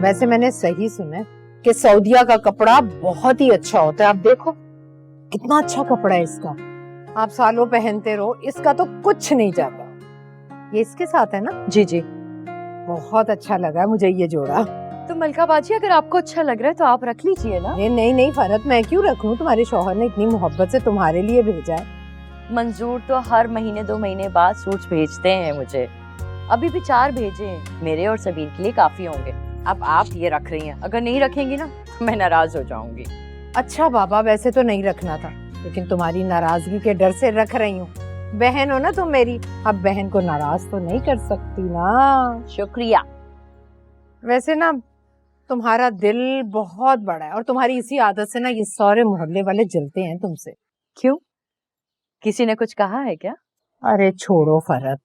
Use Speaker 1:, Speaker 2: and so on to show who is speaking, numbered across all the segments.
Speaker 1: वैसे मैंने सही सुना है कि सऊदिया का कपड़ा बहुत ही अच्छा होता है। आप देखो कितना अच्छा कपड़ा है इसका, आप सालों पहनते रहो, इसका तो कुछ नहीं जाता। ये इसके साथ है ना?
Speaker 2: जी जी।
Speaker 1: बहुत अच्छा लगा मुझे ये जोड़ा।
Speaker 2: तो मलका बाजी अगर आपको अच्छा लग रहा है तो आप रख लीजिए ना।
Speaker 1: नहीं नहीं फरहत, मैं क्यों रखूं? तुम्हारे शौहर ने इतनी मोहब्बत से तुम्हारे लिए भेजा है।
Speaker 2: मंजूर तो हर महीने 2 महीने बाद सूट्स भेजते हैं मुझे, अभी भी 4 भेजे हैं, मेरे और सबीर के लिए काफी होंगे। अब आप ये रख रही हैं, अगर नहीं रखेंगी ना तो मैं नाराज हो जाऊंगी।
Speaker 1: अच्छा बाबा, वैसे तो नहीं रखना था, लेकिन तुम्हारी नाराजगी के डर से रख रही हूँ। बहन हो ना तुम मेरी, अब बहन को नाराज तो नहीं कर सकती ना।
Speaker 2: शुक्रिया।
Speaker 1: वैसे ना तुम्हारा दिल बहुत बड़ा है और तुम्हारी इसी आदत से ना ये सारे मोहल्ले वाले जलते हैं तुमसे।
Speaker 2: क्यों, किसी ने कुछ कहा है क्या?
Speaker 1: अरे छोड़ो फरहत,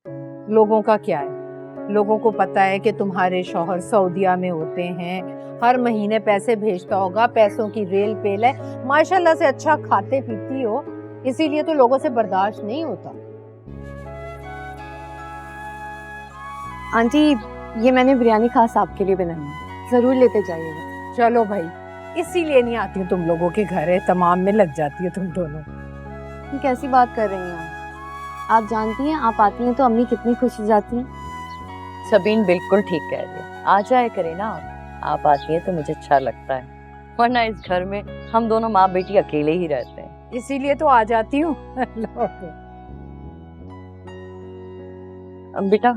Speaker 1: लोगों का क्या है, लोगों को पता है कि तुम्हारे शौहर सऊदिया में होते हैं, हर महीने पैसे भेजता होगा, पैसों की रेल पेल है, माशाल्लाह से अच्छा खाते पीती हो, इसीलिए तो लोगों से बर्दाश्त नहीं होता।
Speaker 3: आंटी, ये मैंने बिरयानी खास आपके लिए बनाई है, जरूर लेते जाइएगा।
Speaker 1: चलो भाई, इसीलिए नहीं आती हूँ तुम लोगों के घर है, तमाम में लग जाती हो तुम दोनों।
Speaker 3: ये कैसी बात कर रही हैं आप जानती हैं आप आती हैं तो अम्मी कितनी खुश हो जाती हैं।
Speaker 2: सबीन बिल्कुल ठीक कह रही है, आ जाए करे ना आप आती हैं तो मुझे अच्छा लगता है, वरना इस घर में हम दोनों माँ बेटी अकेले ही रहते हैं,
Speaker 1: इसीलिए तो आ जाती हूँ।
Speaker 2: अब बेटा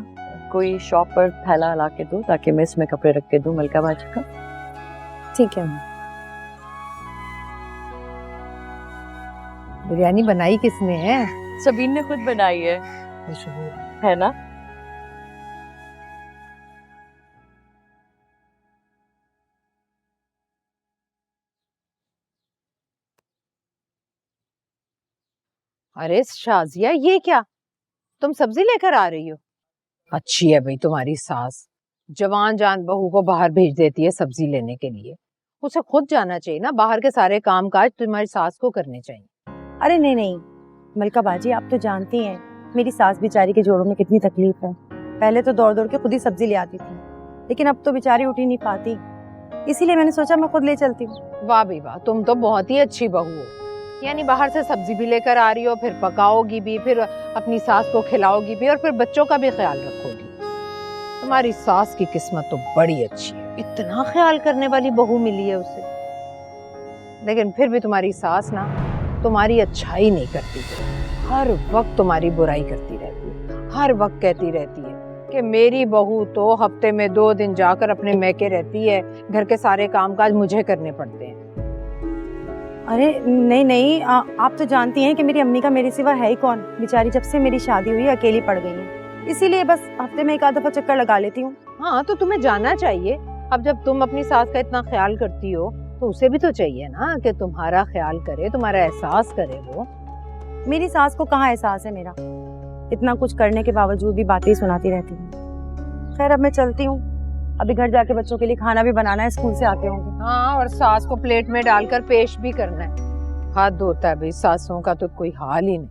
Speaker 2: कोई शॉप पर थैला ला के दो ताकि मैं इसमें कपड़े रख के दूं मलका बाजी का।
Speaker 3: ठीक है।
Speaker 1: बिरयानी बनाई किसने है?
Speaker 2: सबीन ने खुद बनाई है ना?
Speaker 1: अरे शाजिया, ये क्या, तुम सब्जी लेकर आ रही हो? अच्छी है भाई तुम्हारी सास, जवान जान बहू को बाहर भेज देती है सब्जी लेने के लिए। उसे खुद जाना चाहिए ना, बाहर के सारे काम काज तुम्हारी सास को करने चाहिए।
Speaker 4: अरे नहीं नहीं मलका बाजी, आप तो जानती हैं मेरी सास बेचारी के जोड़ों में कितनी तकलीफ है। पहले तो दौड़ दौड़ के खुद ही सब्जी ले आती थी, लेकिन अब तो बेचारी उठ ही नहीं पाती, इसीलिए मैंने सोचा मैं खुद ले चलती हूँ।
Speaker 1: वाह भाई वाह, तुम तो बहुत ही अच्छी बहू हो, यानी बाहर से सब्जी भी लेकर आ रही हो, फिर पकाओगी भी, फिर अपनी सास को खिलाओगी भी और फिर बच्चों का भी ख्याल रखोगी। तुम्हारी सास की किस्मत तो बड़ी अच्छी है, इतना ख्याल करने वाली बहू मिली है उसे। लेकिन फिर भी तुम्हारी सास ना तुम्हारी अच्छाई नहीं करती, हर वक्त तुम्हारी बुराई करती रहती है, हर वक्त कहती रहती है कि मेरी बहू तो हफ्ते में 2 दिन जाकर अपने मैके रहती है, घर के सारे कामकाज मुझे करने पड़ते हैं।
Speaker 4: अरे नहीं नहीं आप तो जानती हैं कि मेरी अम्मी का मेरे सिवा है ही कौन, बेचारी जब से मेरी शादी हुई अकेली पड़ गई है, इसीलिए बस हफ्ते में 1 आध दफा चक्कर लगा लेती हूँ।
Speaker 1: हाँ तो तुम्हें जाना चाहिए, अब जब तुम अपनी सास का इतना ख्याल करती हो तो उसे भी तो चाहिए ना कि तुम्हारा ख्याल करे, तुम्हारा एहसास करे वो।
Speaker 4: मेरी सास को कहाँ एहसास है मेरा, इतना कुछ करने के बावजूद भी बातें सुनाती रहती है। खैर अब मैं चलती हूँ, अभी घर जाके बच्चों के लिए खाना भी बनाना है, स्कूल से आते होंगे।
Speaker 1: हाँ, और सास को प्लेट में डालकर पेश भी करना है, हाथ धोता है भाई, सासों का तो कोई हाल ही नहीं।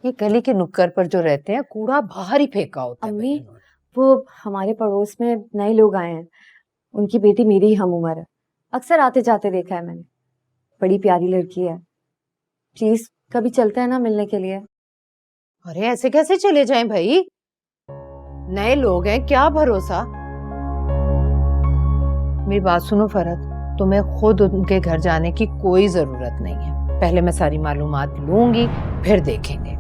Speaker 1: ये गली के नुक्कड़ पर जो रहते हैं कूड़ा बाहर ही फेंका होता है।
Speaker 3: अम्मी, वो हमारे पड़ोस में नए लोग आए हैं, उनकी बेटी मेरी ही हम उम्र है, अक्सर आते जाते देखा है मैंने, बड़ी प्यारी लड़की है, प्लीज कभी चलते हैं ना मिलने के लिए।
Speaker 1: अरे ऐसे कैसे चले जाएं भाई, नए लोग हैं, क्या भरोसा। मेरी बात सुनो फरहत, तुम्हें खुद उनके घर जाने की कोई जरूरत नहीं है, पहले मैं सारी मालूमात लूंगी फिर देखेंगे।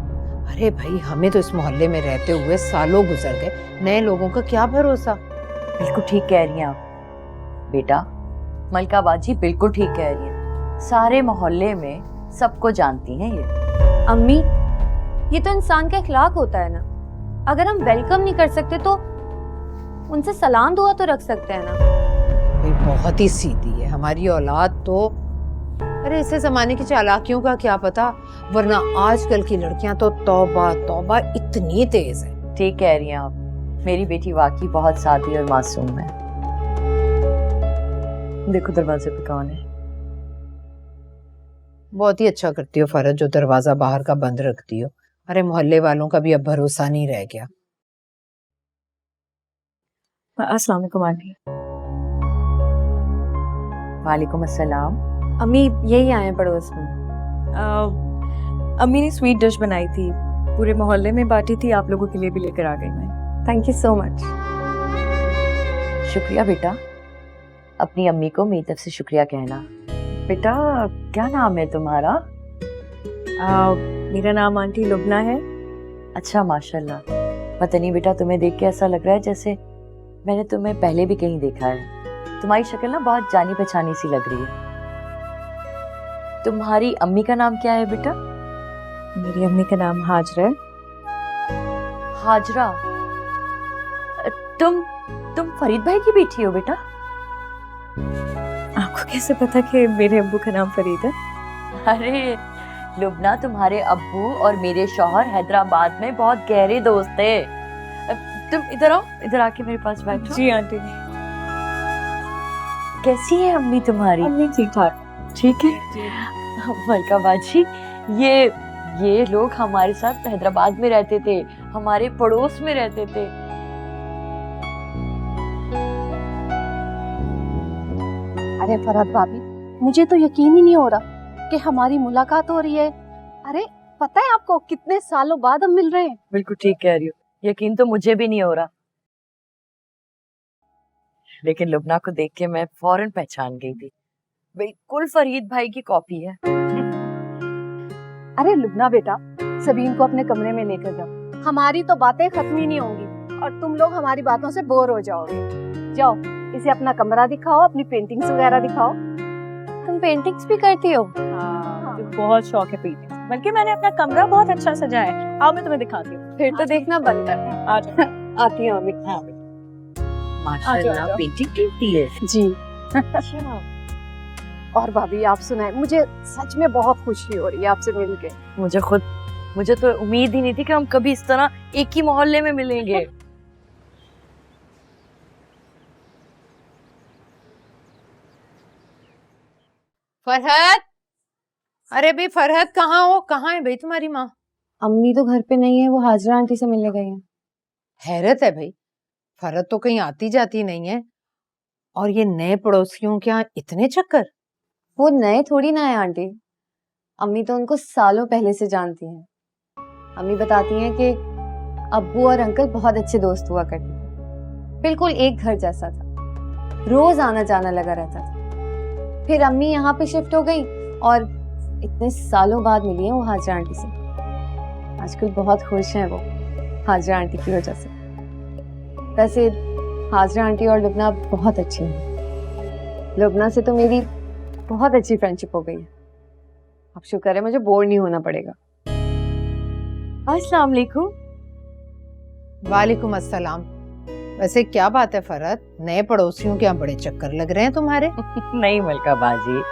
Speaker 1: अरे भाई हमें तो इस मोहल्ले में रहते हुए सालों गुजर गए, नए लोगों का क्या भरोसा।
Speaker 2: बिल्कुल ठीक कह रही हैं आप बेटा, मलका बाजी बिल्कुल ठीक कह रही है, सारे मोहल्ले में सबको जानती हैं ये।
Speaker 3: अम्मी, ये तो इंसान का अखलाक होता है ना, अगर हम वेलकम नहीं कर सकते तो उनसे सलाम दुआ तो रख सकते हैं ना।
Speaker 1: भाई बहुत ही सीधी है हमारी औलाद तो। अरे इसे जमाने की चालाकियों का क्या पता, वरना आजकल की लड़कियां तो तौबा तौबा इतनी तेज है।
Speaker 2: ठीक कह रही हैं आप, मेरी बेटी वाकई बहुत सादी और मासूम है। देखो दरवाजे पे कौन है।
Speaker 1: बहुत ही अच्छा करती हो फरहत जो दरवाजा बाहर का बंद रखती हो, अरे मोहल्ले वालों का भी अब भरोसा नहीं रह गया।
Speaker 4: अस्सलाम वालेकुम आंटी।
Speaker 2: वालेकुम अस्सलाम।
Speaker 3: अम्मी यही आए हैं पड़ोस में।
Speaker 4: अम्मी ने स्वीट डिश बनाई थी, पूरे मोहल्ले में बांटी थी, आप लोगों के लिए भी लेकर आ गई मैं।
Speaker 3: Thank you so much.
Speaker 2: शुक्रिया बेटा, अपनी अम्मी को मेरी तरफ से शुक्रिया कहना। बेटा क्या नाम है तुम्हारा?
Speaker 4: मेरा नाम आंटी लुबना है।
Speaker 2: अच्छा माशाल्लाह। पता नहीं बेटा, तुम्हें देख के ऐसा लग रहा है जैसे मैंने तुम्हें पहले भी कहीं देखा है। तुम्हारी शक्ल ना बहुत जानी पहचानी सी लग रही है। तुम्हारी अम्मी का नाम क्या है बेटा?
Speaker 4: मेरी अम्मी का नाम हाजरा है।
Speaker 2: हाजरा। तुम फरीद भाई की बेटी हो बेटा?
Speaker 4: आपको कैसे पता कि मेरे अब्बू का नाम फरीद है?
Speaker 2: अरे लुबना, तुम्हारे अब्बू और मेरे शौहर हैदराबाद में बहुत गहरे दोस्त थे। तुम इधर आओ, इधर आके मेरे पास बैठो।
Speaker 4: जी आंटी।
Speaker 2: कैसी है अम्मी तुम्हारी?
Speaker 4: अम्मी ठीक ठाक।
Speaker 2: ठीक है। मलका बाजी, ये लोग हमारे साथ हैदराबाद में रहते थे, हमारे पड़ोस में रहते थे।
Speaker 5: अरे फरहत भाभी, मुझे तो यकीन ही नहीं हो रहा कि हमारी मुलाकात हो रही है। अरे पता है आपको, कितने सालों बाद हम मिल रहे हैं।
Speaker 2: बिल्कुल ठीक कह रही हो, यकीन तो मुझे भी नहीं हो रहा, लेकिन लुबना को देख के मैं फौरन पहचान गई थी। बिल्कुल फरीद भाई की कॉपी है।
Speaker 5: अरे लुबना बेटा, सबीन को अपने कमरे में लेकर जाओ, हमारी तो बातें खत्म ही नहीं होंगी और तुम लोग हमारी बातों से बोर हो जाओगे। जाओ, इसे अपना कमरा दिखाओ, अपनी पेंटिंग्स वगैरह दिखाओ।
Speaker 3: तुम पेंटिंग्स भी करती हो?
Speaker 4: हाँ, बहुत शौक है पेंटिंग, बल्कि मैंने अपना कमरा बहुत अच्छा सजाया है। आओ मैं तुम्हें दिखाती हूँ।
Speaker 3: फिर तो देखना बनता है।
Speaker 4: आ जाओ।
Speaker 3: आती हूँ अम्मी।
Speaker 2: माशाल्लाह, पेंटिंग करती है
Speaker 5: जी। और भाभी आप सुनाए, मुझे सच में बहुत खुशी हो रही है आपसे मिलके।
Speaker 2: मुझे तो उम्मीद ही नहीं थी कि हम कभी इस तरह एक ही मोहल्ले में मिलेंगे।
Speaker 1: फरहत, अरे भाई फरहत कहाँ हो? कहाँ है भाई तुम्हारी माँ?
Speaker 3: अम्मी तो घर पे नहीं है, वो हाजरा आंटी से मिलने गई हैं।
Speaker 1: हैरत है भाई, फरहत तो कहीं आती जाती नहीं है, और ये नए पड़ोसियों के यहाँ इतने चक्कर।
Speaker 3: वो नए थोड़ी ना है आंटी, अम्मी तो उनको सालों पहले से जानती हैं। अम्मी बताती हैं कि अब्बू और अंकल बहुत अच्छे दोस्त हुआ करते थे, बिल्कुल एक घर जैसा था, रोज आना जाना लगा रहता था। फिर अम्मी यहाँ पे शिफ्ट हो गई और इतने सालों बाद मिली है वो हाजरा आंटी से। आजकल बहुत खुश हैं वो हाजरा आंटी की वजह से। वैसे हाजरा आंटी और लुबना बहुत अच्छी हैं। लुबना से तो मेरी बहुत अच्छी फ्रेंडशिप हो गई है। अब शुक्र है मुझे बोर नहीं होना पड़ेगा।
Speaker 2: अस्सलाम वालेकुम।
Speaker 1: वालेकुम अस्सलाम। वैसे क्या बात है फरहत, नए पड़ोसियों के यहाँ बड़े चक्कर लग रहे हैं तुम्हारे?
Speaker 2: नहीं मलका बाजी,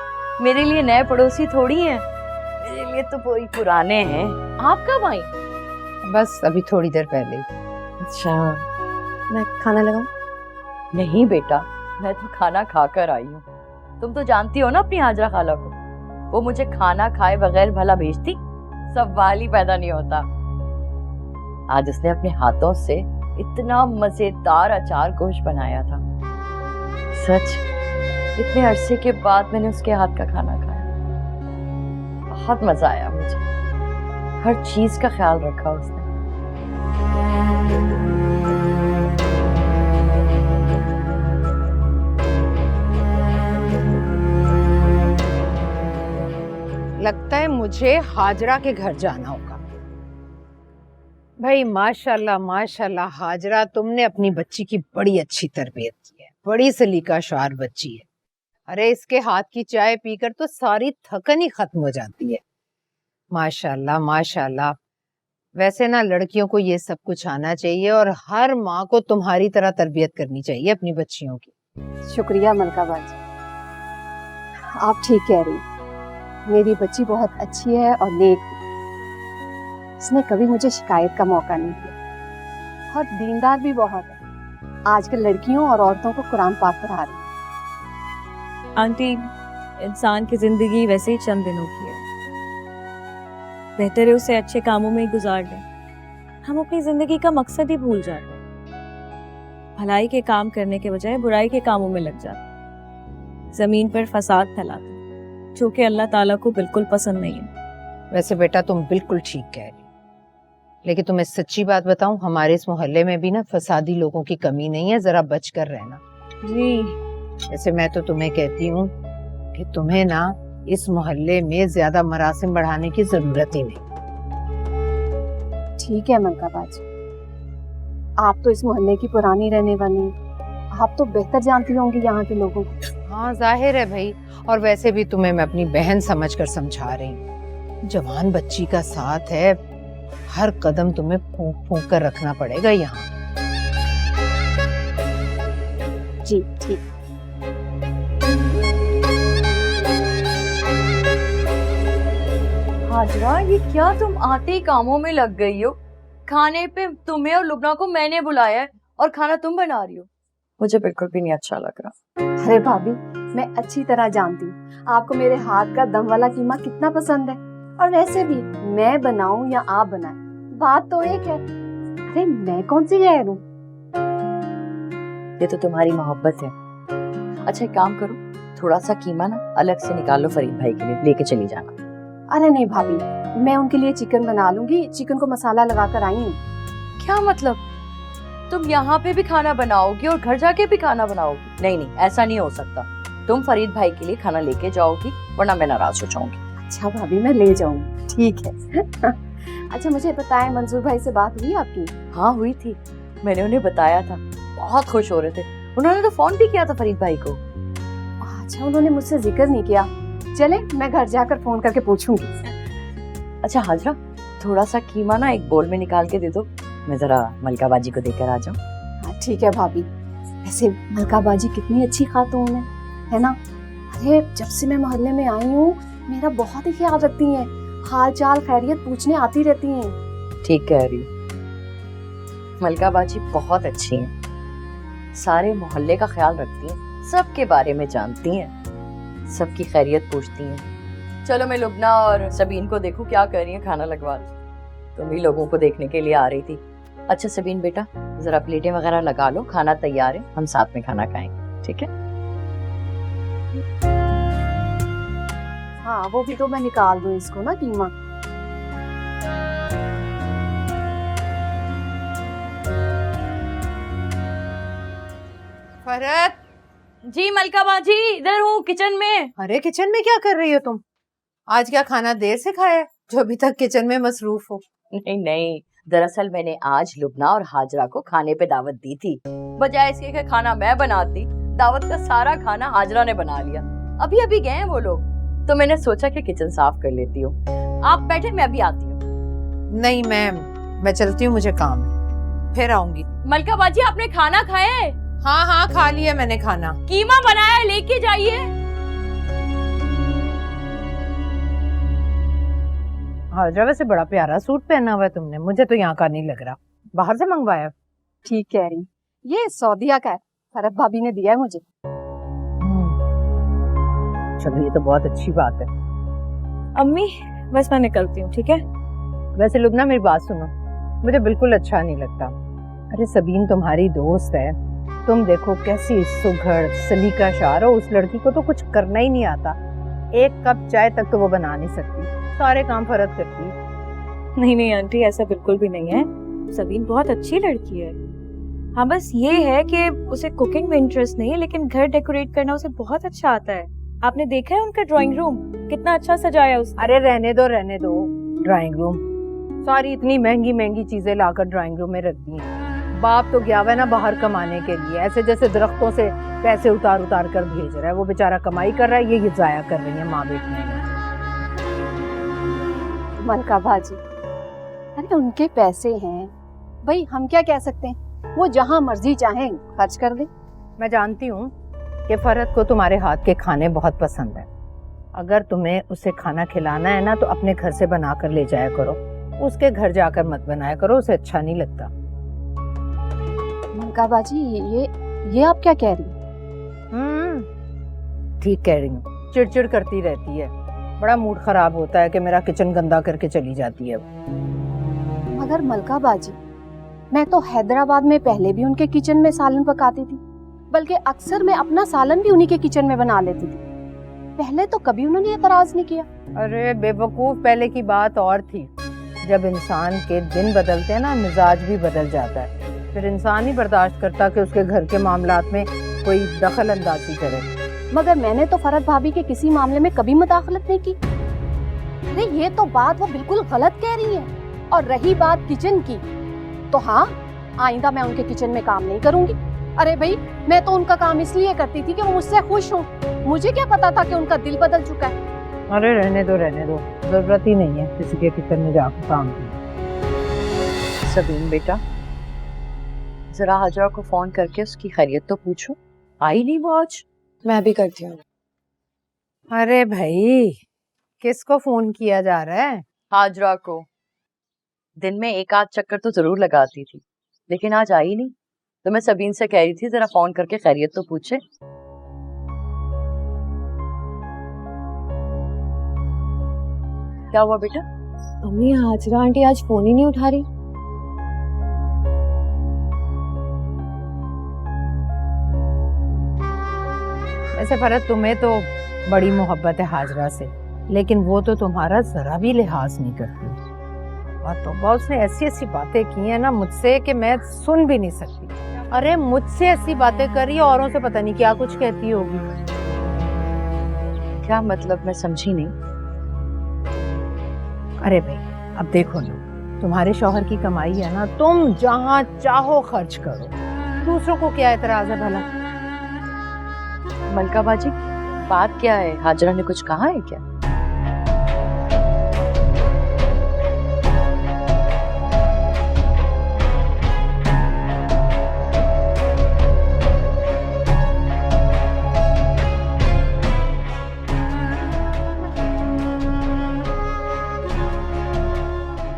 Speaker 2: मेरे लिए नए पड़ोसी थोड़ी हैं, मेरे लिए तो कोई पुराने हैं। आप कब आई?
Speaker 1: बस अभी थोड़ी देर पहले ही।
Speaker 2: अच्छा।
Speaker 3: मैं खाना लगाऊं?
Speaker 2: नहीं बेटा, मैं तो खाना खाकर आई हूँ। तुम तो जानती हो ना अपनी हाजरा खाला को, वो मुझे खाना खाए बगैर भला भेजती? सवाल ही पैदा नहीं होता। आज उसने अपने हाथों से इतना मजेदार अचार गोश्त बनाया था। सच, इतने अरसे के बाद मैंने उसके हाथ का खाना खाया, बहुत मजा आया मुझे। हर चीज का ख्याल रखा उसने।
Speaker 1: लगता है मुझे हाजरा के घर जाना होगा। भाई माशाल्लाह माशाल्लाह हाजरा, तुमने अपनी बच्ची की बड़ी अच्छी तरबियत की है, बड़ी सलीकाशार बच्ची है। अरे इसके हाथ की चाय पीकर तो सारी थकन ही खत्म हो जाती है। माशाल्लाह माशाल्लाह। वैसे ना लड़कियों को ये सब कुछ आना चाहिए और हर माँ को तुम्हारी तरह तरबियत करनी चाहिए अपनी बच्चियों की।
Speaker 5: शुक्रिया मलका बाजी, आप ठीक कह रही। मेरी बच्ची बहुत अच्छी है और नेक है। उसने कभी मुझे शिकायत का मौका नहीं दिया और दीनदार भी बहुत है। आजकल लड़कियों और औरतों को कुरान पाक पढ़ा रही है।
Speaker 4: आंटी, इंसान की जिंदगी वैसे ही चंद दिनों की है, बेहतर है उसे अच्छे कामों में ही गुजार लें। हम अपनी जिंदगी का मकसद ही भूल जाते हैं। भलाई के काम करने के बजाय बुराई के कामों में लग जाते, जमीन पर फसाद फैलाते, जो कि अल्लाह ताला को बिल्कुल पसंद नहीं है।
Speaker 1: वैसे बेटा तुम बिल्कुल ठीक कह रही, लेकिन तुम्हें सच्ची बात बताऊं, हमारे इस मोहल्ले में भी ना फसादी लोगों की कमी नहीं है, जरा बच कर रहना।
Speaker 4: जी
Speaker 1: वैसे मैं तो तुम्हें कहती हूँ कि तुम्हें ना इस मोहल्ले में ज्यादा मरासिम बढ़ाने की जरूरत ही नहीं।
Speaker 5: ठीक है मलका बाजी, आप तो इस मोहल्ले की पुरानी रहने वाली हैं, आप तो बेहतर जानती होंगी यहाँ के लोगों को।
Speaker 1: हाँ जाहिर है भाई, और वैसे भी तुम्हें मैं अपनी बहन समझकर समझा रही हूँ। जवान बच्ची का साथ है, हर कदम तुम्हें फूंक फूंक कर रखना पड़ेगा यहाँ।
Speaker 5: जी ठीक।
Speaker 2: हाजरा, ये क्या तुम आते ही कामों में लग गई हो? खाने पे तुम्हें और लुबना को मैंने बुलाया है और खाना तुम बना रही हो। मुझे बिल्कुल भी नहीं अच्छा लग रहा।
Speaker 5: अरे भाभी, मैं अच्छी तरह जानती हूँ आपको मेरे हाथ का दम वाला कीमा कितना पसंद है, और वैसे भी मैं बनाऊं या आप बनाएं, बात तो एक है। अरे मैं कौन सी गैर हूँ?
Speaker 2: ये तो तुम्हारी मोहब्बत है। अच्छा एक काम करो, थोड़ा सा कीमा ना अलग से निकालो फरीद भाई के लिए, लेके चली जाना।
Speaker 5: अरे नहीं भाभी, मैं उनके लिए चिकन बना लूंगी, चिकन को मसाला लगा कर आई हूँ।
Speaker 2: क्या मतलब? तुम यहाँ पे भी खाना बनाओगी और घर जाके भी खाना बनाओगी? नहीं नहीं, ऐसा नहीं हो सकता। तुम फरीद भाई के लिए खाना लेके जाओगी, वरना मैं नाराज हो जाऊंगी।
Speaker 5: अच्छा भाभी, मैं ले जाऊंगी, ठीक है। अच्छा मुझे बताएं, मंजूर भाई से बात हुई आपकी?
Speaker 2: हाँ हुई थी, मैंने उन्हें बताया था, बहुत खुश हो रहे थे। उन्होंने तो फोन भी किया था फरीद भाई को।
Speaker 5: अच्छा, उन्होंने मुझसे जिक्र नहीं किया। चले, मैं घर जाकर फोन करके पूछूंगी।
Speaker 2: अच्छा हाजरा, थोड़ा सा कीमा ना एक बोल में निकाल के दे दो, मैं जरा मलका बाजी को देकर आ जाऊं।
Speaker 5: हाँ ठीक है भाभी। वैसे मलका बाजी कितनी अच्छी खातून है ना? अरे जब से मैं मोहल्ले में आई हूँ, मेरा बहुत ही ख्याल रखती हैं, हाल चाल खैरियत पूछने आती रहती हैं।
Speaker 2: ठीक कह रही हो, मलका बाजी बहुत अच्छी हैं, सारे मोहल्ले का ख्याल रखती हैं, सबके बारे में जानती हैं, सबकी खैरियत पूछती हैं। चलो मैं लुबना और सबीन को देखूं क्या कर रही है, खाना लगवा लो। तुम भी लोगों को देखने के लिए आ रही थी। अच्छा सबीन बेटा, जरा प्लेटें वगैरह लगा लो, खाना तैयार है, हम साथ में खाना खाएंगे, ठीक है?
Speaker 5: हाँ वो भी तो मैं निकाल दूं इसको ना कीमा।
Speaker 1: फरत,
Speaker 2: जी मलका बाजी, इधर हूँ किचन में।
Speaker 1: अरे किचन में क्या कर रही हो तुम? आज क्या खाना देर से खाया है, जो अभी तक किचन में मसरूफ हो?
Speaker 2: नहीं नहीं, दरअसल मैंने आज लुबना और हाजरा को खाने पे दावत दी थी। बजाय इसके कि खाना मैं बनाती, दावत का सारा खाना हाजरा ने बना लिया। अभी अभी गए हैं वो लोग, तो मैंने सोचा कि किचन साफ कर लेती हूँ। आप बैठे, मैं अभी आती हूँ।
Speaker 1: नहीं मैं चलती हूँ, मुझे काम है, फिर आऊंगी।
Speaker 2: मलका बाजी आपने खाना खाया है?
Speaker 1: हाँ हाँ खा लिया मैंने खाना।
Speaker 2: कीमा बनाया है, लेके जाइए।
Speaker 1: हाजरा वैसे बड़ा प्यारा सूट पहना हुआ है तुमने, मुझे तो यहाँ का नहीं लग रहा, बाहर से मंगवाया?
Speaker 5: ठीक कह रही, ये सऊदीया का है, फरत भाभी ने दिया है मुझे।
Speaker 1: चलो ये तो बहुत अच्छी बात है।
Speaker 4: अम्मी बस मैं निकलती हूँ, ठीक है?
Speaker 1: वैसे लुबना मेरी बात सुनो, मुझे बिल्कुल अच्छा नहीं लगता। अरे सबीन तुम्हारी दोस्त है, तुम देखो कैसी सुघड़ सलीका शार हो, उस लड़की को तो कुछ करना ही नहीं आता, एक कप चाय तक तो वो बना नहीं सकती, सारे काम फरत करती।
Speaker 4: नहीं नहीं आंटी, ऐसा बिल्कुल भी नहीं है, सबीन बहुत अच्छी लड़की है। हाँ बस ये है कि उसे कुकिंग में इंटरेस्ट नहीं है, लेकिन घर डेकोरेट करना उसे बहुत अच्छा आता है। आपने देखा है उनका ड्राइंग रूम कितना अच्छा सजाया उसने?
Speaker 1: अरे रहने दो ड्राइंग रूम, सारी इतनी महंगी महंगी चीजें लाकर ड्राइंग रूम में रख दी हैं। बाप तो गया हुआ है ना बाहर कमाने के लिए, ऐसे जैसे दरख्तों से पैसे उतार उतार कर भेज रहा है, वो बेचारा कमाई कर रहा है, ये जाया कर रही है माँ बेटी।
Speaker 5: मलका बाजी, अरे उनके पैसे हैं भाई, हम क्या कह सकते हैं, वो जहाँ मर्जी चाहे खर्च कर दे।
Speaker 1: मैं जानती हूँ कि फरत को तुम्हारे हाथ के खाने बहुत पसंद है, अगर तुम्हें उसे खाना खिलाना है ना तो अपने घर से बना कर ले जाया करो, उसके घर जाकर मत बनाया करो, उसे अच्छा नहीं लगता।
Speaker 5: मलका बाजी, ये आप क्या कह रही?
Speaker 1: ठीक कह रही हूँ, चिड़चिड़ करती रहती है, बड़ा मूड खराब होता है कि मेरा किचन गंदा करके चली जाती है।
Speaker 5: मगर मलका बाजी, मैं तो हैदराबाद में पहले भी उनके किचन में सालन पकाती थी, बल्कि अक्सर मैं अपना सालन भी उन्हीं के किचन में बना लेती थी। पहले तो कभी उन्होंने एतराज नहीं किया।
Speaker 1: अरे बेवकूफ, पहले की बात और थी। जब इंसान के दिन बदलते हैं ना, मिजाज भी बदल जाता है। फिर इंसान ही बर्दाश्त करता कि उसके घर के मामलात में कोई दखल अंदाजी करे।
Speaker 5: मगर मैंने तो फरहत भाभी के किसी मामले में कभी मुदाखलत नहीं की। अरे ये तो बात वो बिल्कुल गलत कह रही है। और रही बात किचन की, तो हाँ, आइंदा मैं उनके किचन में काम नहीं करूंगी। अरे भाई, मैं तो उनका काम इसलिए करती थी कि वो मुझसे खुश हों। मुझे क्या पता था कि उनका दिल बदल चुका है।
Speaker 1: अरे रहने दो, जरूरत ही नहीं है किसी के किचन में जाकर काम की।
Speaker 2: सबीन बेटा, जरा हाजरा को फोन करके उसकी खैरियत तो पूछो। आई नहीं वो आज?
Speaker 3: मैं भी करती हूँ।
Speaker 1: अरे भाई, किसको फोन किया जा रहा है?
Speaker 2: हाजरा को। दिन में एक आध चक्कर तो जरूर लगाती थी, लेकिन आज आई नहीं। तो मैं सबीन से कह रही थी जरा फोन करके खैरियत तो पूछे। क्या हुआ बेटा?
Speaker 3: अम्मी, हाजरा आंटी आज फोन ही नहीं उठा रही।
Speaker 1: वैसे फरहत, तुम्हें तो बड़ी मोहब्बत है हाजरा से, लेकिन वो तो तुम्हारा जरा भी लिहाज नहीं करती। और तो उसने ऐसी ऐसी बातें की हैं ना मुझसे कि मैं सुन भी नहीं सकती। अरे मुझसे ऐसी बातें करी, औरों से पता नहीं क्या कुछ कहती होगी।
Speaker 2: क्या मतलब? मैं समझी नहीं।
Speaker 1: अरे भाई, अब देखो ना, तुम्हारे शौहर की कमाई है ना, तुम जहाँ चाहो खर्च करो, दूसरों को क्या एतराज है भला?
Speaker 2: मलका बाजी, बात क्या है? हाजरा ने कुछ कहा है क्या?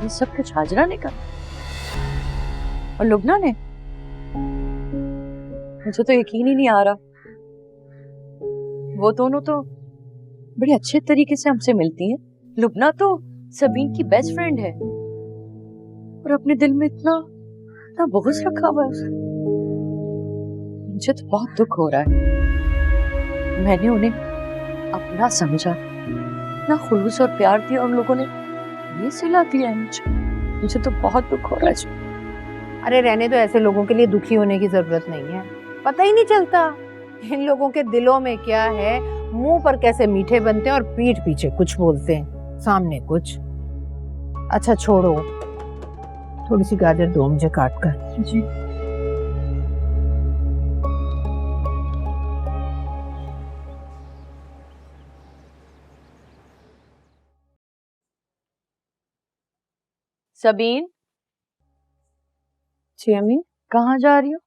Speaker 2: ये सब कुछ हाजरा ने कहा और लुबना ने? मुझे तो यकीन ही नहीं आ रहा। वो दोनों तो बड़े अच्छे तरीके से हमसे मिलती हैं। लुबना तो सबीन की बेस्ट फ्रेंड है और अपने दिल में इतना इतना बुग़्ज़ रखा हुआ है उसने। मुझे तो बहुत दुख हो रहा है। मैंने उन्हें अपना समझा, इतना खुलूस और प्यार दिया, उन लोगों ने ये सिला दिया है मुझे तो बहुत दुख हो रहा है।
Speaker 1: अरे रहने दो, ऐसे लोगों के लिए दुखी होने की जरूरत नहीं है। पता ही नहीं चलता इन लोगों के दिलों में क्या है, मुंह पर कैसे मीठे बनते हैं और पीठ पीछे कुछ बोलते हैं, सामने कुछ। अच्छा छोड़ो, थोड़ी सी गाजर दो मुझे काट कर।
Speaker 2: जी। सबीन,
Speaker 3: जी अम्मी,
Speaker 2: कहाँ जा रही हो?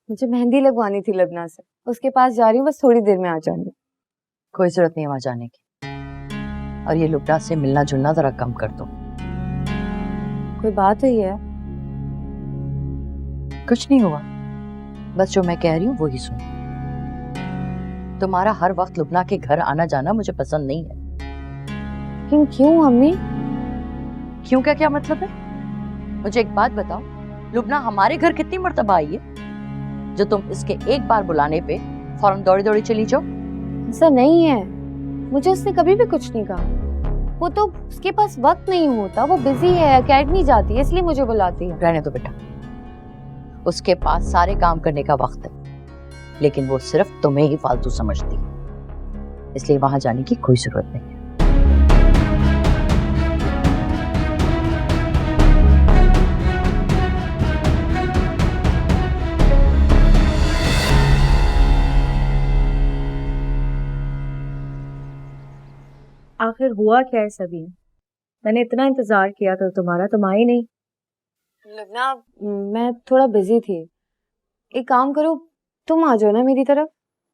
Speaker 3: मुझे मेहंदी लगवानी थी लबना से, उसके पास जा रही हूँ, बस थोड़ी देर में आ जाऊंगी।
Speaker 2: कोई जरूरत नहीं है वहां जाने की। और ये लुबना से मिलना जुलना जरा कम कर दो।
Speaker 3: कोई बात हुई है?
Speaker 2: कुछ नहीं हुआ, बस जो मैं कह रही हूँ वो ही सुन। तुम्हारा हर वक्त लुबना के घर आना जाना मुझे पसंद नहीं है।
Speaker 3: लेकिन क्यों अम्मी?
Speaker 2: क्यों का क्या मतलब है? मुझे एक बात बताओ, लुबना हमारे घर कितनी मर्तबा आई है जो तुम इसके एक बार बुलाने पे फौरन दौड़ी दौड़ी चली जाओ?
Speaker 3: ऐसा नहीं है, मुझे उसने कभी भी कुछ नहीं कहा। वो तो उसके पास वक्त नहीं होता, वो बिजी है, एकेडमी जाती है, इसलिए मुझे बुलाती है।
Speaker 2: रहने दो बेटा, उसके पास सारे काम करने का वक्त है, लेकिन वो सिर्फ तुम्हें ही फालतू समझती है, इसलिए वहां जाने की कोई जरूरत नहीं है।
Speaker 4: आखिर हुआ क्या है सबीन? मैंने इतना इंतजार किया कल तुम्हारा, तुम आई नहीं।
Speaker 3: लबना, मैं थोड़ा बिजी थी। एक काम करो, तुम आ जाओ ना मेरी तरफ।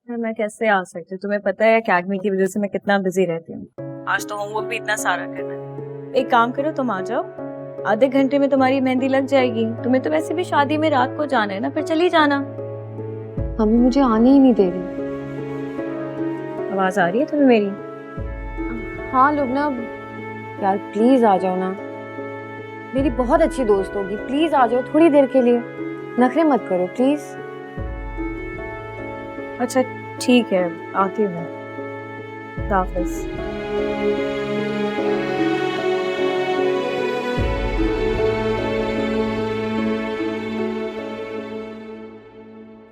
Speaker 4: मैं कैसे आ सकती हूँ? तुम्हें पता है एकेडमी की वजह से मैं कितना बिजी रहती हूँ। आज तो होमवर्क भी इतना सारा करना है। एक काम करो, तुम आ जाओ, आधे घंटे में तुम्हारी मेहंदी लग जाएगी। तुम्हें तो वैसे भी शादी में रात को जाना है ना, फिर चली जाना।
Speaker 3: मम्मी मुझे आने ही नहीं दे रही।
Speaker 4: आवाज आ रही है तुम्हें मेरी?
Speaker 3: हाँ लुबना, यार प्लीज आ जाओ ना। मेरी बहुत अच्छी दोस्त होगी, प्लीज आ जाओ थोड़ी देर के लिए, नखरे मत करो प्लीज।
Speaker 4: अच्छा ठीक है, आती हूँ। खुदा हाफिज।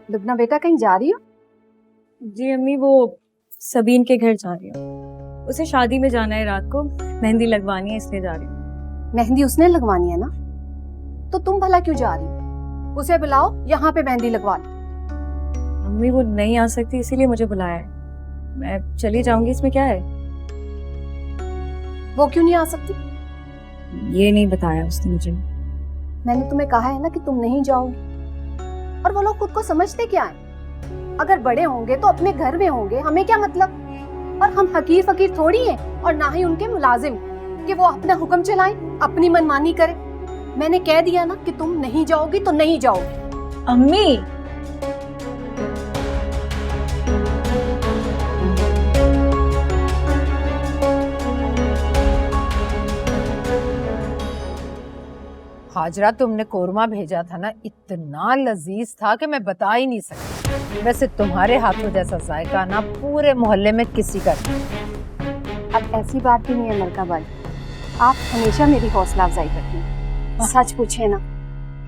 Speaker 5: लुबना बेटा कहीं जा रही हो?
Speaker 6: जी अम्मी, वो सबीन के घर जा रही हूँ। उसे शादी में जाना है, रात को मेहंदी लगवानी है, इसलिए जा रही हूँ।
Speaker 5: मेहंदी उसने लगवानी है ना, तो तुम भला क्यों जा रही हो? उसे बुलाओ, यहाँ पे मेहंदी लगवा लो।
Speaker 6: अम्मी वो नहीं आ सकती, इसीलिए मुझे बुलाया है। मैं चली जाऊंगी, इसमें क्या है?
Speaker 5: वो क्यों नहीं आ सकती?
Speaker 6: ये नहीं बताया उसने मुझे।
Speaker 5: मैंने तुम्हें कहा है ना कि तुम नहीं जाओगी। और वो लोग खुद को समझते क्या है? अगर बड़े होंगे तो अपने घर में होंगे, हमें क्या मतलब? और हम हकीर फकीर थोड़ी हैं, और ना ही उनके मुलाजिम कि वो अपना हुक्म चलाएं, अपनी मनमानी करें। मैंने कह दिया ना कि तुम नहीं जाओगी तो नहीं जाओगी।
Speaker 6: अम्मी
Speaker 1: हाजरा, तुमने कोरमा भेजा था ना, इतना लजीज था कि मैं बता ही नहीं सकती। वैसे तुम्हारे हाथों जैसा जायका ना पूरे मोहल्ले में किसी का नहीं।
Speaker 5: अब ऐसी बात भी नहीं है मलका बाई, आप हमेशा मेरी हौसला अफजाई करती हैं। सच पूछे ना,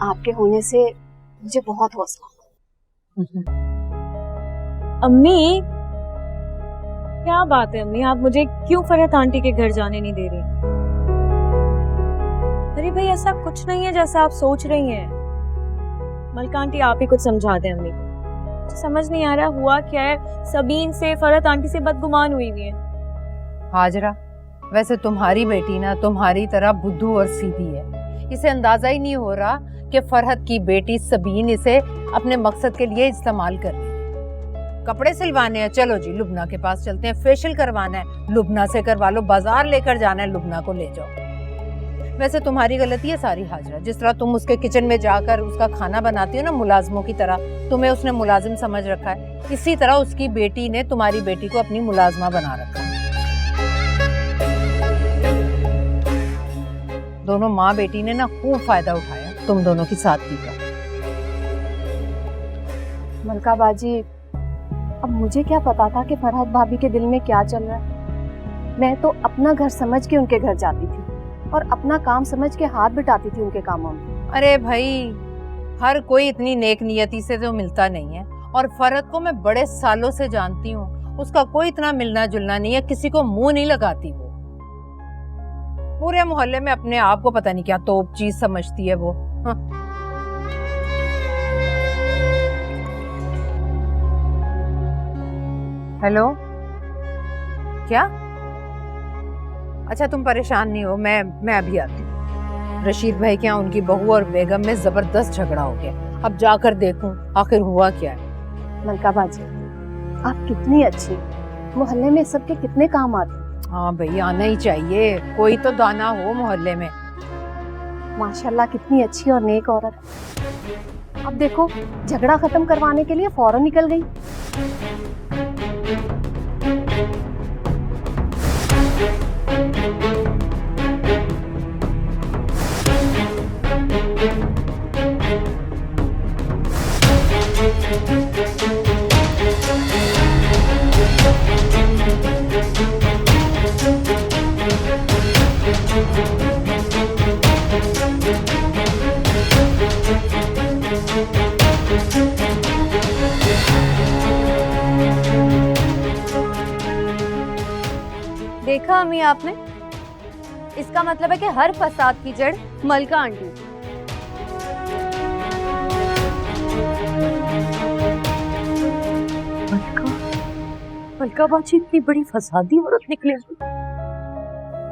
Speaker 5: आपके होने से मुझे बहुत हौसला।
Speaker 6: अम्मी क्या बात है अम्मी, आप मुझे क्यों फरहत आंटी के घर जाने नहीं दे रही? अरे भाई ऐसा कुछ नहीं है जैसा आप सोच रही हैं। मलका आंटी आप ही कुछ समझा दें अम्मी को। समझ नहीं आ रहा हुआ क्या है। सबीन से, फरहत आंटी से बदगुमान हुई हुई है।
Speaker 1: हाजरा, वैसे तुम्हारी बेटी ना तुम्हारी तरह बुद्धू और सीधी है। इसे अंदाजा ही नहीं हो रहा कि फरहत की बेटी सबीन इसे अपने मकसद के लिए इस्तेमाल कर रही है। कपड़े सिलवाने हैं, चलो जी लुबना के पास चलते हैं। फेशियल करवाना है, लुबना से करवा लो। बाजार लेकर जाना है, लुबना को ले जाओ। वैसे तुम्हारी गलती है सारी हाजरा। जिस तरह तुम उसके किचन में जाकर उसका खाना बनाती हो ना मुलाजमों की तरह, तुम्हें उसने मुलाजिम समझ रखा है। इसी तरह उसकी बेटी ने तुम्हारी बेटी को अपनी मुलाजमा बना रखा है। दोनों माँ बेटी ने ना खूब फायदा उठाया तुम दोनों की सादगी का।
Speaker 5: मलका बाजी, अब मुझे क्या पता था कि फरहत भाभी के दिल में क्या चल रहा है। मैं तो अपना घर समझ के उनके घर जाती थी और अपना काम समझ के हाथ बिटाती थी उनके कामों में।
Speaker 1: अरे भाई, हर कोई इतनी नेक नियति से तो मिलता नहीं है। और फरहत को मैं बड़े सालों से जानती हूँ, उसका कोई इतना मिलना जुलना नहीं है, किसी को मुंह नहीं लगाती वो। पूरे मोहल्ले में अपने आप को पता नहीं क्या तोप चीज समझती है वो। हाँ। हेलो, क्या? अच्छा तुम परेशान नहीं हो, मैं अभी आती हूँ। रशीद भाई के यहाँ उनकी बहू और बेगम में जबरदस्त झगड़ा हो गया। अब जाकर देखूं आखिर हुआ क्या है।
Speaker 5: मलका बाजी, आप कितनी अच्छी, मोहल्ले में सबके कितने काम आते।
Speaker 1: हाँ भाई, आना ही चाहिए, कोई तो दाना हो मोहल्ले में।
Speaker 5: माशाल्लाह कितनी अच्छी और नेक औरत। अब देखो, झगड़ा खत्म करवाने के लिए फौरन निकल गई।
Speaker 3: देखा अम्मी आपने, इसका मतलब है कि हर फसाद की जड़ मलका आंटी।
Speaker 2: मलका बाजी इतनी बड़ी फसादी औरत निकली,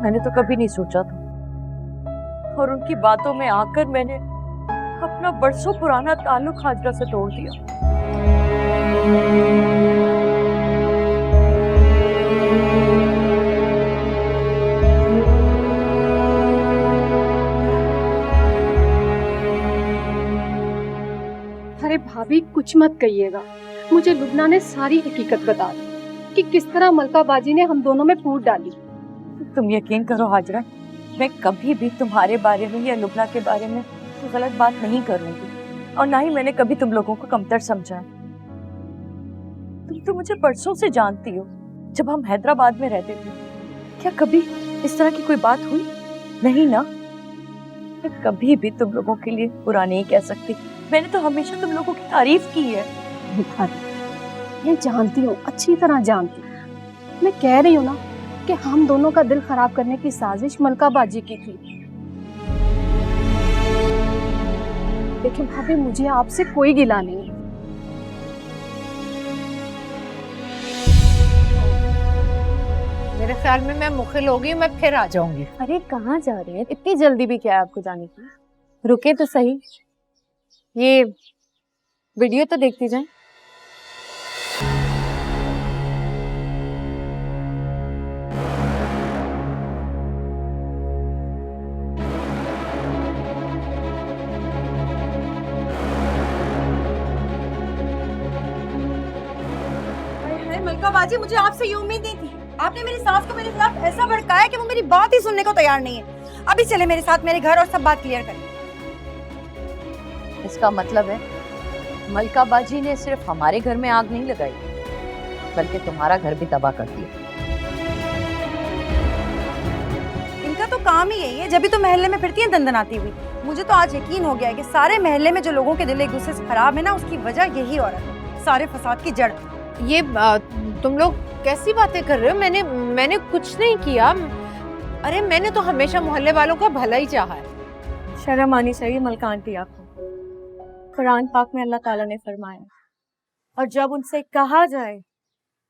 Speaker 2: मैंने तो कभी नहीं सोचा था। और उनकी बातों में आकर मैंने अपना बरसों पुराना ताल्लुक हाजरा से तोड़ दिया।
Speaker 5: अरे भाभी, कुछ मत कहिएगा। मुझे लुबना ने सारी हकीकत बता दी कि किस तरह मलका बाजी ने हम दोनों में फूट डाली।
Speaker 2: तुम यकीन करो हाजरा, मैं कभी भी तुम्हारे बारे में या लुबना के बारे में कोई गलत बात नहीं करूंगी, और ना ही मैंने कभी तुम लोगों को कमतर समझा। तुम तो मुझे बरसों से जानती हो, जब हम हैदराबाद में रहते थे। क्या कभी इस तरह की कोई बात हुई? नहीं ना। मैं कभी भी तुम लोगों के लिए बुरा नहीं कह सकती। मैंने तो हमेशा तुम लोगों की तारीफ की है।
Speaker 5: मैं जानती हूँ, अच्छी तरह जानती हूँ। मैं कह रही हूँ ना कि हम दोनों का दिल खराब करने की साजिश मलका बाजी की थी। लेकिन भाभी मुझे आपसे कोई गिला नहीं है।
Speaker 1: मेरे ख्याल में मैं मुखिल होगी, मैं फिर आ जाऊंगी।
Speaker 3: अरे कहाँ जा रहे हैं? इतनी जल्दी भी क्या है आपको जाने की? रुके तो सही, ये वीडियो तो देखती जाएं।
Speaker 4: मलका बाजी, मुझे आपसे ये उम्मीद नहीं थी। आपने मेरी सास को मेरे खिलाफ ऐसा भड़काया कि वो मेरी बात ही सुनने को तैयार नहीं है। अभी चले मेरे साथ मेरे घर और सब बात क्लियर करें।
Speaker 2: इसका मतलब है मलका बाजी ने सिर्फ हमारे घर में आग नहीं लगाई, बल्कि तुम्हारा घर भी तबाह कर दिया।
Speaker 4: इनका तो काम ही यही है, जब भी तो मोहल्ले में फिरती है दंदनाती हुई। मुझे तो आज यकीन हो गया है कि सारे मोहल्ले में जो लोगों के दिल एक दूसरे से खराब है ना, उसकी वजह यही औरत है, सारे फसाद की जड़।
Speaker 1: ये तुम लोग कैसी बातें कर रहे हो? मैंने कुछ नहीं किया। अरे मैंने तो हमेशा मोहल्ले वालों का भला ही चाहा है।
Speaker 6: शर्म आनी चाहिए मलका आंटी आपको। कुरान पाक में अल्लाह ताला ने फरमाया, और जब उनसे कहा जाए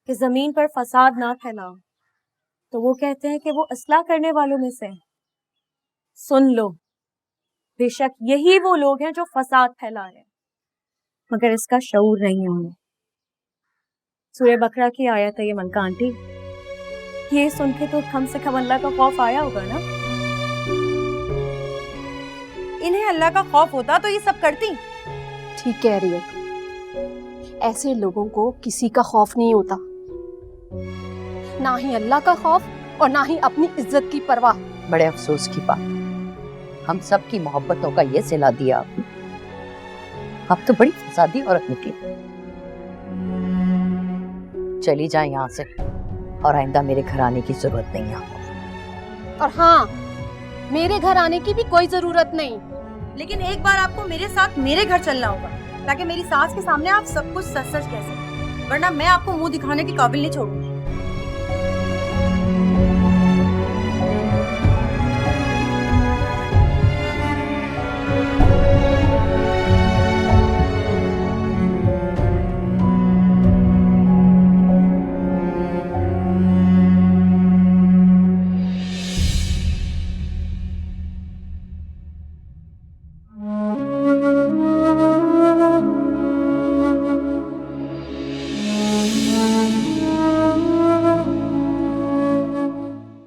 Speaker 6: कि जमीन पर फसाद ना फैलाओ, तो वो कहते हैं कि वो असलाह करने वालों में से। सुन लो, बेशक यही वो लोग हैं जो फसाद फैला रहे हैं, मगर इसका शऊर नहीं है उन्हें। सूरह बकरा की आयत है ये मलका आंटी। ये सुन के तो कम से कम अल्लाह का खौफ आया होगा ना।
Speaker 4: इन्हें अल्लाह का खौफ होता तो ये सब करती।
Speaker 5: ठीक कह रही है तू। ऐसे लोगों को किसी का खौफ नहीं होता, ना ही अल्लाह का खौफ और ना ही अपनी इज्जत की परवाह।
Speaker 2: बड़े अफसोस की बात, हम सब की मोहब्बतों का ये सिला दिया आपने। आप तो बड़ी फसादी औरत निकली। चली जाए यहाँ से, और आइंदा मेरे घर आने की जरूरत नहीं है आपको।
Speaker 5: और हाँ, मेरे घर आने की भी कोई जरूरत नहीं।
Speaker 4: लेकिन एक बार आपको मेरे साथ मेरे घर चलना होगा, ताकि मेरी सास के सामने आप सब कुछ सच सच कह सकें, वरना मैं आपको मुंह दिखाने के काबिल नहीं छोड़ूंगी।